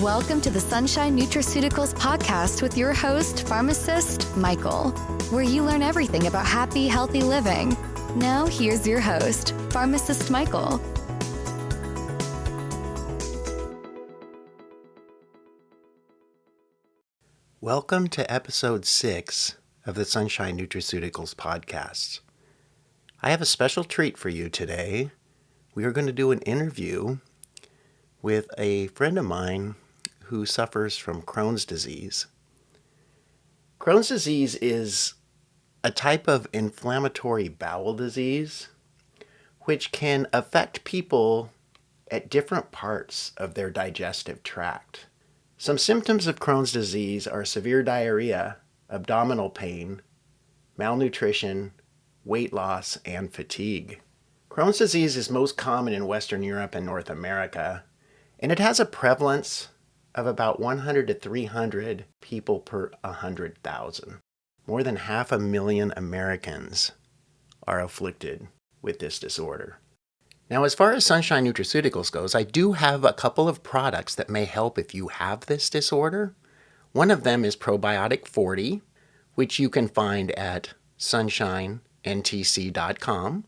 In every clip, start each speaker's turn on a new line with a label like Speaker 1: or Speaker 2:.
Speaker 1: Welcome to the Sunshine Nutraceuticals podcast with your host, pharmacist Michael, where you learn everything about happy, healthy living. Now, here's your host, pharmacist Michael.
Speaker 2: Welcome to episode 6 of the Sunshine Nutraceuticals podcast. I have a special treat for you today. We are going to do an interview with a friend of mine who suffers from Crohn's disease. Crohn's disease is a type of inflammatory bowel disease which can affect people at different parts of their digestive tract. Some symptoms of Crohn's disease are severe diarrhea, abdominal pain, malnutrition, weight loss, and fatigue. Crohn's disease is most common in Western Europe and North America, and it has a prevalence of about 100 to 300 people per 100,000. More than 500,000 Americans are afflicted with this disorder. Now, as far as Sunshine Nutraceuticals goes, I do have a couple of products that may help if you have this disorder. One of them is Probiotic 40, which you can find at sunshinentc.com.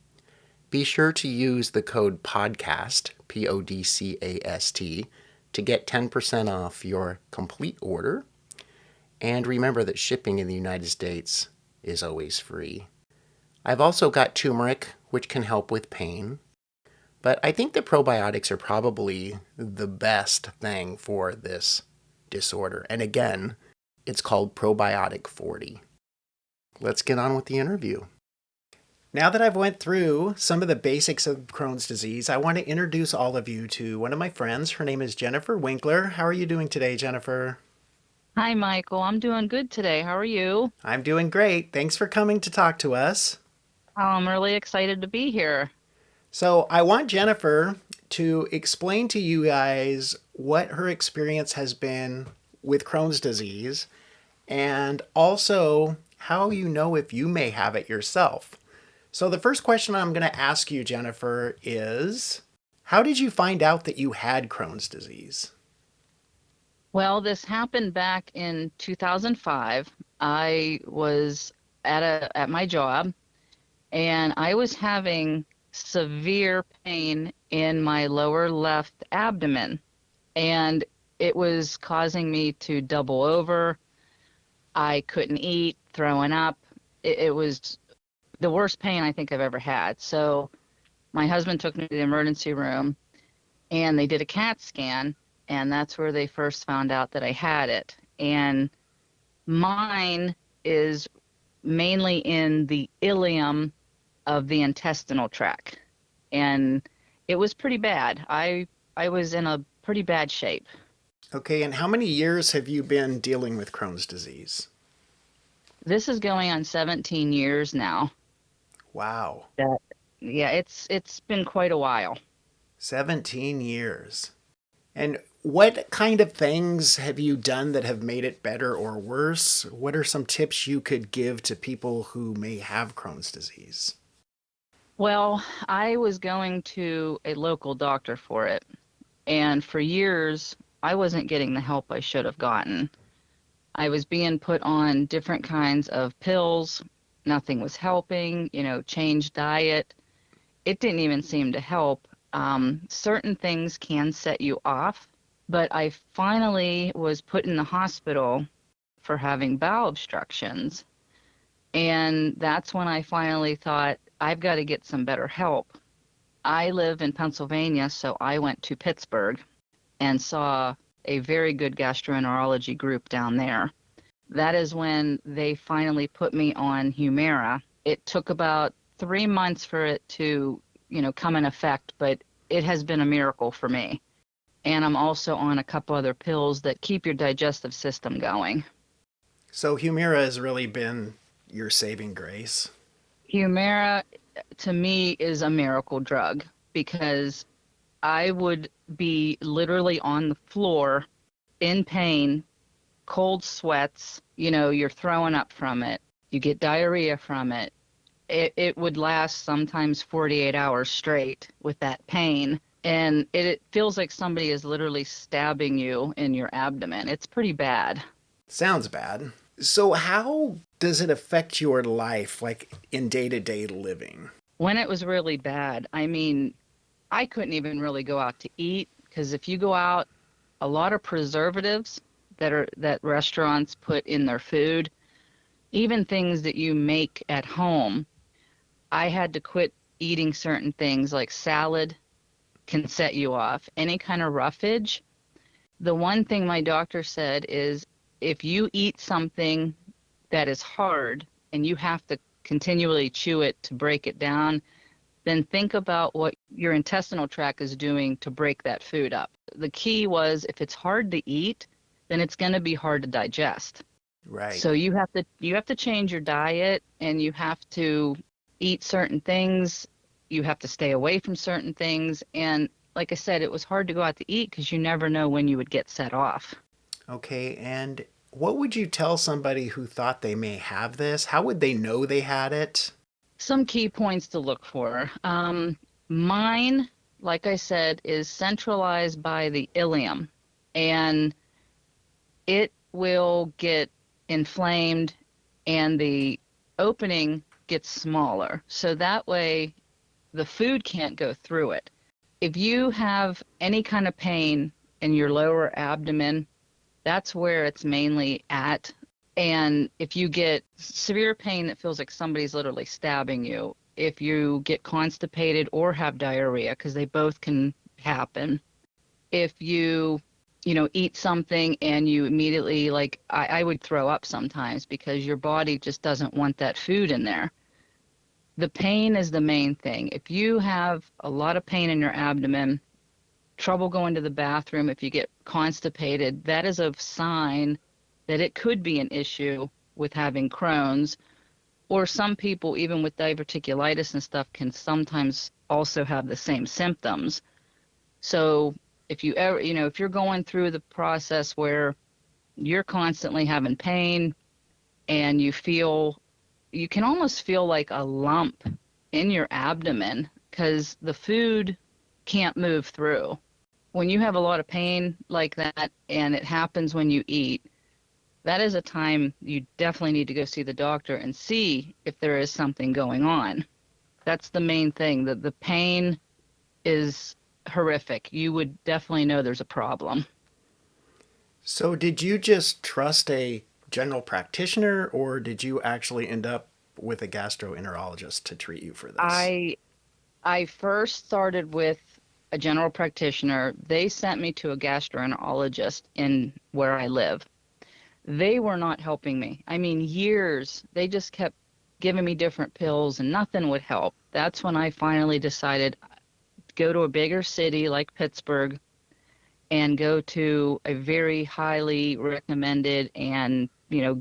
Speaker 2: Be sure to use the code PODCAST, PODCAST, to get 10% off your complete order. And remember that shipping in the United States is always free. I've also got turmeric, which can help with pain. But I think the probiotics are probably the best thing for this disorder. And again, it's called Probiotic 40. Let's get on with the interview. Now that I've went through some of the basics of Crohn's disease, I want to introduce all of you to one of my friends. Her name is Jennifer Winkler. How are you doing today, Jennifer?
Speaker 3: Hi, Michael. I'm doing good today. How are you?
Speaker 2: I'm doing great. Thanks for coming to talk to us.
Speaker 3: I'm really excited to be here.
Speaker 2: So I want Jennifer to explain to you guys what her experience has been with Crohn's disease and also how you know if you may have it yourself. So the first question I'm going to ask you, Jennifer, is how did you find out that you had Crohn's disease?
Speaker 3: Well, this happened back in 2005. I was at my job and I was having severe pain in my lower left abdomen, and it was causing me to double over. I couldn't eat, throwing up. It was the worst pain I think I've ever had. So my husband took me to the emergency room and they did a CAT scan, and that's where they first found out that I had it. And mine is mainly in the ileum of the intestinal tract. And it was pretty bad. I was in a pretty bad shape.
Speaker 2: Okay, and how many years have you been dealing with Crohn's disease?
Speaker 3: This is going on 17 years now.
Speaker 2: Wow.
Speaker 3: Yeah, it's been quite a while.
Speaker 2: 17 years. And what kind of things have you done that have made it better or worse? What are some tips you could give to people who may have Crohn's disease?
Speaker 3: Well, I was going to a local doctor for it, and for years, I wasn't getting the help I should have gotten. I was being put on different kinds of pills. Nothing was helping, changed diet. It didn't even seem to help. Certain things can set you off, but I finally was put in the hospital for having bowel obstructions. And that's when I finally thought, I've got to get some better help. I live in Pennsylvania, so I went to Pittsburgh and saw a very good gastroenterology group down there. That is when they finally put me on Humira. It took about 3 months for it to, come in effect, but it has been a miracle for me. And I'm also on a couple other pills that keep your digestive system going.
Speaker 2: So Humira has really been your saving grace.
Speaker 3: Humira, to me, is a miracle drug because I would be literally on the floor in pain, cold sweats, you're throwing up from it. You get diarrhea from it. It would last sometimes 48 hours straight with that pain. and it feels like somebody is literally stabbing you in your abdomen. It's pretty bad.
Speaker 2: Sounds bad. So how does it affect your life, like in day-to-day living?
Speaker 3: When it was really bad, I mean, I couldn't even really go out to eat because if you go out, a lot of preservatives that restaurants put in their food, even things that you make at home, I had to quit eating certain things like salad can set you off. Any kind of roughage. The one thing my doctor said is if you eat something that is hard and you have to continually chew it to break it down, then think about what your intestinal tract is doing to break that food up. The key was if it's hard to eat, then it's going to be hard to digest.
Speaker 2: Right.
Speaker 3: So you have to change your diet and you have to eat certain things. You have to stay away from certain things. And like I said, it was hard to go out to eat because you never know when you would get set off.
Speaker 2: Okay, and what would you tell somebody who thought they may have this? How would they know they had it?
Speaker 3: Some key points to look for. Mine, like I said, is centralized by the ileum, and it will get inflamed and the opening gets smaller. So that way the food can't go through it. If you have any kind of pain in your lower abdomen, that's where it's mainly at. And if you get severe pain that feels like somebody's literally stabbing you, if you get constipated or have diarrhea, because they both can happen, if you eat something and you immediately, like I would throw up sometimes because your body just doesn't want that food in there. The pain is the main thing. If you have a lot of pain in your abdomen, trouble going to the bathroom, if you get constipated, that is a sign that it could be an issue with having Crohn's. Or some people, even with diverticulitis and stuff, can sometimes also have the same symptoms. So if you ever, if you're going through the process where you're constantly having pain and you can almost feel like a lump in your abdomen because the food can't move through. When you have a lot of pain like that and it happens when you eat, that is a time you definitely need to go see the doctor and see if there is something going on. That's the main thing. The pain is horrific. You would definitely know there's a problem.
Speaker 2: So did you just trust a general practitioner or did you actually end up with a gastroenterologist to treat you for this?
Speaker 3: I first started with a general practitioner. They sent me to a gastroenterologist in where I live. They were not helping me. I mean, years. They just kept giving me different pills and nothing would help. That's when I finally decided to go to a bigger city like Pittsburgh and go to a very highly recommended and,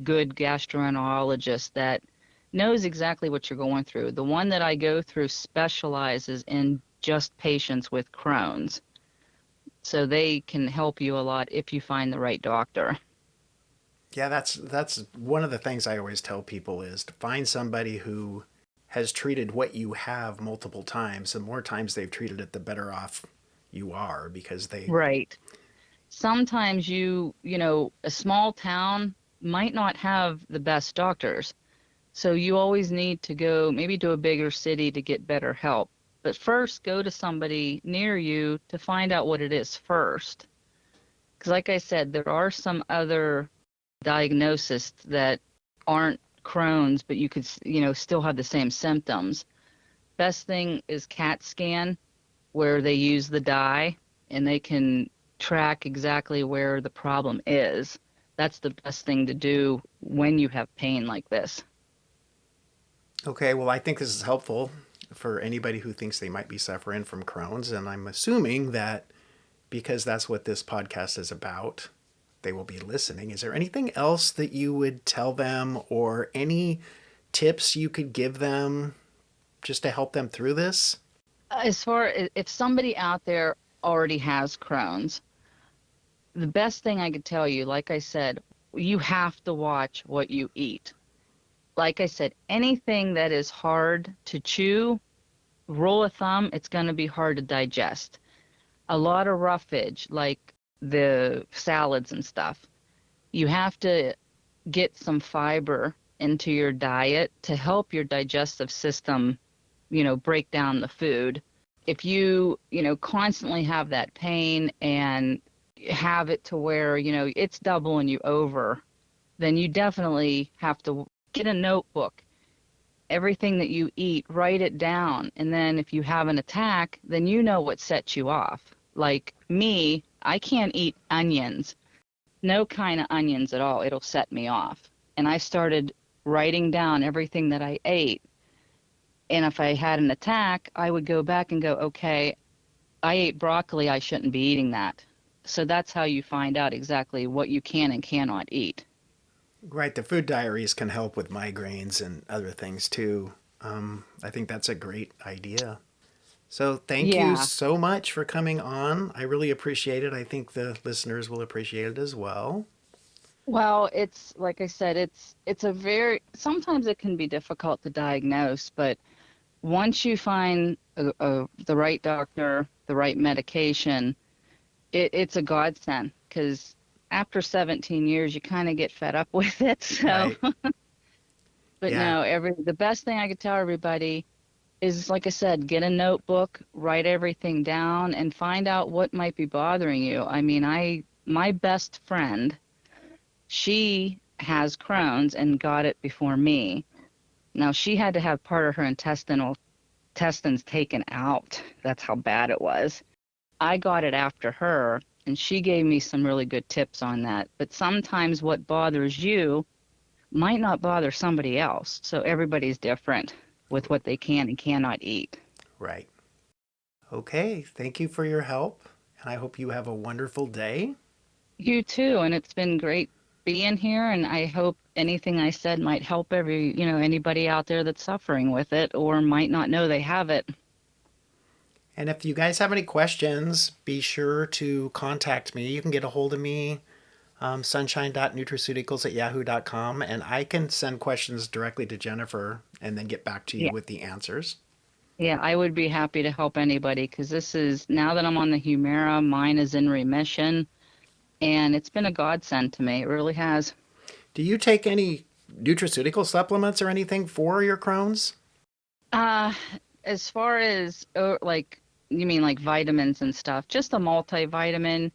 Speaker 3: good gastroenterologist that knows exactly what you're going through. The one that I go through specializes in just patients with Crohn's. So they can help you a lot if you find the right doctor.
Speaker 2: Yeah, that's one of the things I always tell people is to find somebody who has treated what you have multiple times. The more times they've treated it, the better off you are because they.
Speaker 3: Right. Sometimes a small town might not have the best doctors. So you always need to go maybe to a bigger city to get better help. But first, go to somebody near you to find out what it is first. Because like I said, there are some other diagnoses that aren't Crohn's, but you could, still have the same symptoms. Best thing is CAT scan, where they use the dye and they can track exactly where the problem is. That's the best thing to do when you have pain like this.
Speaker 2: Okay, well, I think this is helpful for anybody who thinks they might be suffering from Crohn's. And I'm assuming that because that's what this podcast is about, they will be listening. Is there anything else that you would tell them or any tips you could give them just to help them through this?
Speaker 3: As far as if somebody out there already has Crohn's, the best thing I could tell you, like I said, you have to watch what you eat. Like I said, anything that is hard to chew, rule of thumb, it's going to be hard to digest. a lot of roughage, like the salads and stuff. You have to get some fiber into your diet to help your digestive system, break down the food. If you, constantly have that pain and have it to where, it's doubling you over, then you definitely have to get a notebook. Everything that you eat, write it down. And then if you have an attack, then you know what sets you off. Like me, I can't eat onions, no kind of onions at all. It'll set me off. And I started writing down everything that I ate. And if I had an attack, I would go back and go, okay, I ate broccoli, I shouldn't be eating that. So that's how you find out exactly what you can and cannot eat.
Speaker 2: Right. The food diaries can help with migraines and other things too. I think that's a great idea. So thank you so much for coming on. I really appreciate it. I think the listeners will appreciate it as well.
Speaker 3: Well, it's like I said, it's sometimes it can be difficult to diagnose, but once you find the right doctor, the right medication, it's a godsend, because after 17 years, you kind of get fed up with it. So,
Speaker 2: right.
Speaker 3: But no, the best thing I could tell everybody is, like I said, get a notebook, write everything down, and find out what might be bothering you. I mean, my best friend, she has Crohn's and got it before me. Now, she had to have part of her intestines taken out. That's how bad it was. I got it after her, and she gave me some really good tips on that. But sometimes what bothers you might not bother somebody else. So everybody's different with what they can and cannot eat.
Speaker 2: Right. Okay. Thank you for your help. And I hope you have a wonderful day.
Speaker 3: You too. And it's been great being here. And I hope anything I said might help anybody out there that's suffering with it or might not know they have it.
Speaker 2: And if you guys have any questions, be sure to contact me. You can get a hold of me, sunshine.nutraceuticals@yahoo.com, and I can send questions directly to Jennifer and then get back to you with the answers.
Speaker 3: Yeah, I would be happy to help anybody, because now that I'm on the Humira, mine is in remission, and it's been a godsend to me. It really has.
Speaker 2: Do you take any nutraceutical supplements or anything for your Crohn's?
Speaker 3: As far as you mean like vitamins and stuff, just a multivitamin,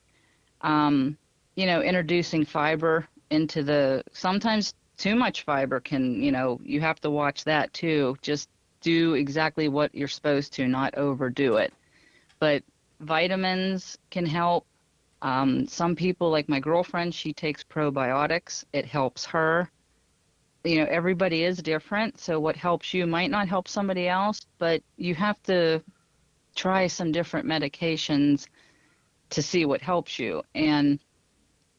Speaker 3: introducing fiber into sometimes too much fiber can, you have to watch that too. Just do exactly what you're supposed to, not overdo it. But vitamins can help. Some people, like my girlfriend, she takes probiotics. It helps her. Everybody is different, so what helps you might not help somebody else, but you have to try some different medications to see what helps you. And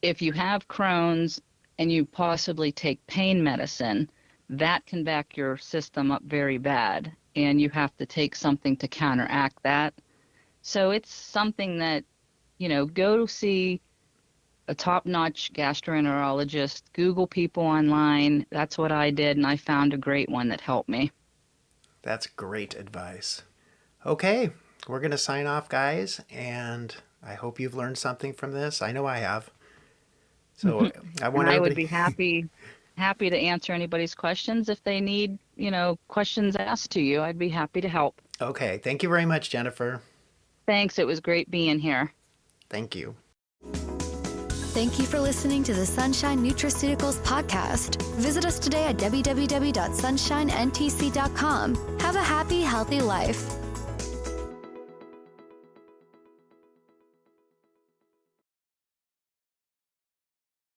Speaker 3: if you have Crohn's and you possibly take pain medicine, that can back your system up very bad, and you have to take something to counteract that. So it's something that, go see a top-notch gastroenterologist, Google people online. That's what I did, and I found a great one that helped me.
Speaker 2: That's great advice. Okay, we're going to sign off, guys, and I hope you've learned something from this. I know I have. So I
Speaker 3: would be happy to answer anybody's questions if they need, questions asked to you. I'd be happy to help.
Speaker 2: Okay, thank you very much, Jennifer.
Speaker 3: Thanks. It was great being here.
Speaker 2: Thank you.
Speaker 1: Thank you for listening to the Sunshine Nutraceuticals podcast. Visit us today at www.sunshinentc.com. Have a happy, healthy life.